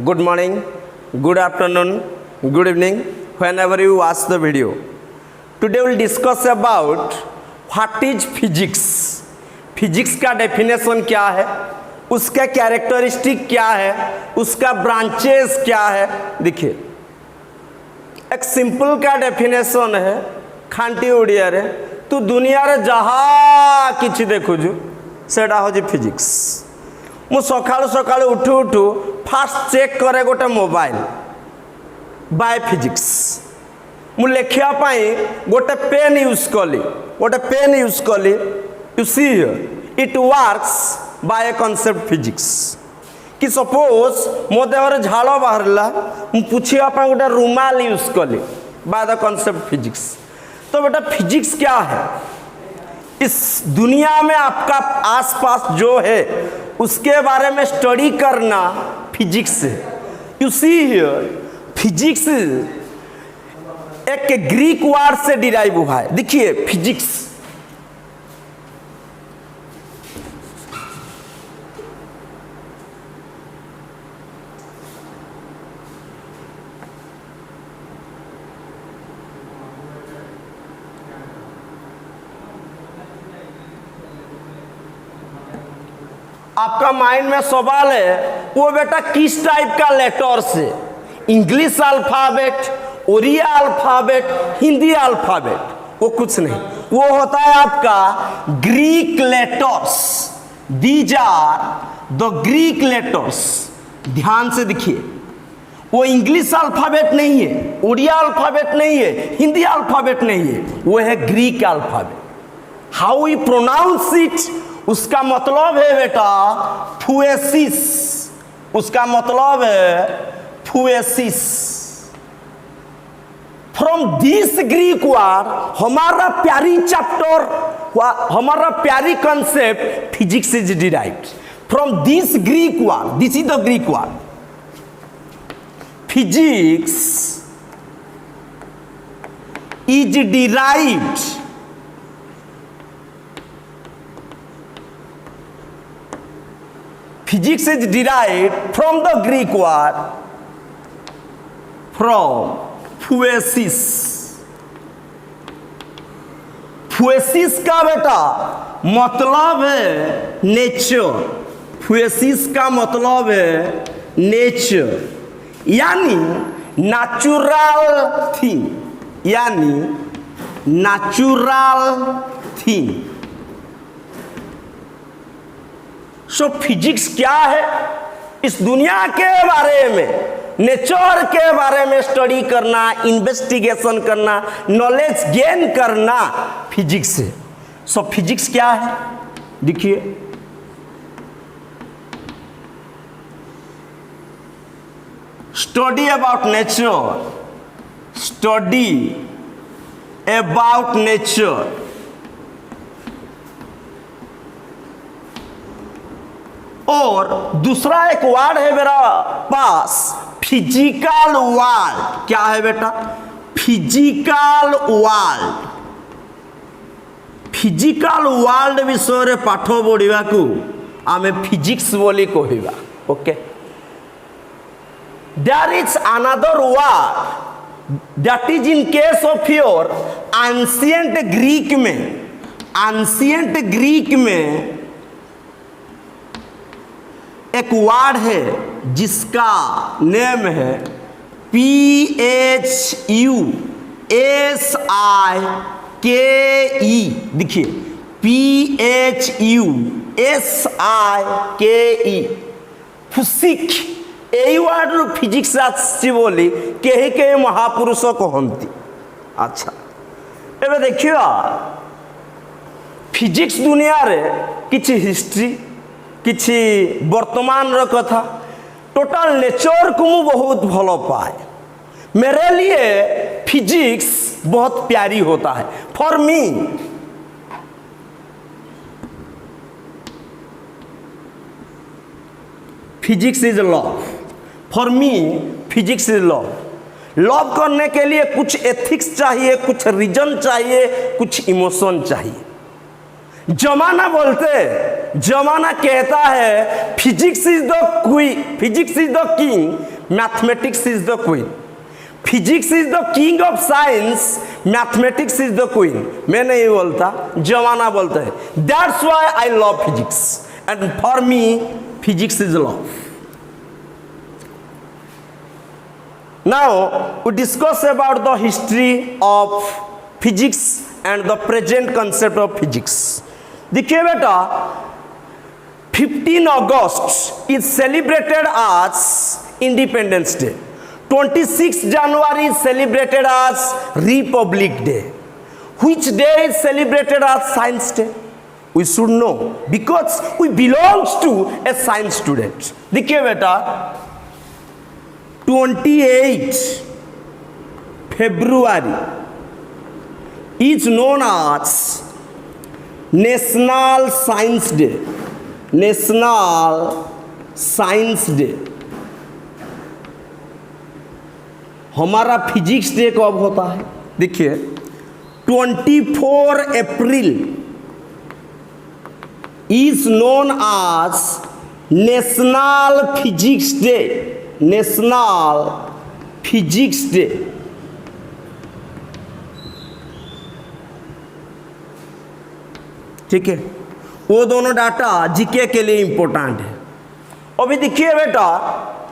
good morning, good afternoon, good evening, whenever you watch the video. Today we'll discuss about what is physics. Physics का definition क्या है, उसका characteristic क्या है, उसका ब्रांचेस क्या है। देखिए एक सिंपल का डेफिनेशन है खांटी ओडिया रे तू दुनिया रे जहाँ किछि देखुछु सेटा हो फिजिक्स। मु सकाळु सकाळु उठू उठू फास्ट चेक करे गोटे मोबाइल बाय फिजिक्स। मु लेखिया पाई गोटे पेन यूज कली you see here it works by concept physics. कि सपोज मो देहर झाड़ बाहरला मु पुछिया पाई गोटे रुमाल यूज कली बाय द कॉन्सेप्ट फिजिक्स। तो बेटा फिजिक्स क्या है, इस दुनिया में आपका आसपास जो है उसके बारे में स्टडी करना फिजिक्स है। यू सी हियर फिजिक्स एक ग्रीक वर्ड से डिराइव हुआ है। देखिए फिजिक्स आपका माइंड में सवाल है वो बेटा किस टाइप का लेटर से, English alphabet, Oriya alphabet, Hindi alphabet, वो कुछ नहीं, वो होता है आपका Greek letters. These are the Greek letters. ध्यान से देखिए वो इंग्लिश अल्फाबेट नहीं है, ओरिया अल्फाबेट नहीं है, हिंदी अल्फाबेट नहीं है, वो है Greek alphabet. How we pronounce it, उसका मतलब है बेटा फुएसिस। उसका मतलब है फुएसिस। फ्रॉम दिस ग्रीक वर्ड हमारा प्यारी चैप्टर, हमारा प्यारी concept physics is derived from this Greek word. This is the Greek word. Physics is derived Physics is derived from the Greek word from phuesis। phuesis का बेटा मतलब है nature. phuesis का मतलब है नेचर, यानी नेचुरल थिंग, यानी natural thing. सो physics क्या है, इस दुनिया के बारे में, नेचर के बारे में स्टडी करना, इन्वेस्टिगेशन करना, नॉलेज गेन करना फिजिक्स है। सो फिजिक्स क्या है देखिए, study about nature, study about nature. और दूसरा एक वर्ड है मेरा पास फिजिकल वर्ल्ड। क्या है बेटा, फिजिकल वर्ल्ड। फिजिकल वर्ल्ड विषय पाठ पढ़ा को आमे फिजिक्स बोली कहवा। Okay, there is another word that is in case of your ancient Greek में। एंशिएंट ग्रीक में एक वर्ड है जिसका नेम है PHUSIKE। देखिए PHUSIKE फुसिक। यही वर्ड रू फिजिक्स आसी बोली कहीं कहीं महापुरुष कहती। अच्छा एबे देखिए फिजिक्स दुनिया रे किछि हिस्ट्री, किछि वर्तमान रो कथा, टोटल नेचर को मु बहुत भलो पाए। मेरे लिए फिजिक्स बहुत प्यारी होता है। For me physics is love. For me physics is love. Love करने के लिए कुछ एथिक्स चाहिए, कुछ रीजन चाहिए, कुछ इमोशन चाहिए। जमाना बोलते जमाना कहता है physics is the queen, physics is the king, mathematics is the queen. Physics is the king of science, mathematics is the queen. मैं नहीं बोलता, जमाना बोलता है। That's why I love physics and for me physics is love. Now we discuss about the history of physics and the present concept of physics. देखिए बेटा, 15 अगस्त is celebrated as Independence Day. 26 January is celebrated as Republic Day. Which day is celebrated as Science Day? We should know because we belongs to a science student. देखिए बेटा, 28 February is known as National Science Day. National Science Day. हमारा physics day कब होता है? देखिए 24 अप्रैल is known as National Physics Day. National physics day. ठीक है, वो दोनों डाटा जीके के लिए इंपॉर्टेंट है। अभी देखिए बेटा,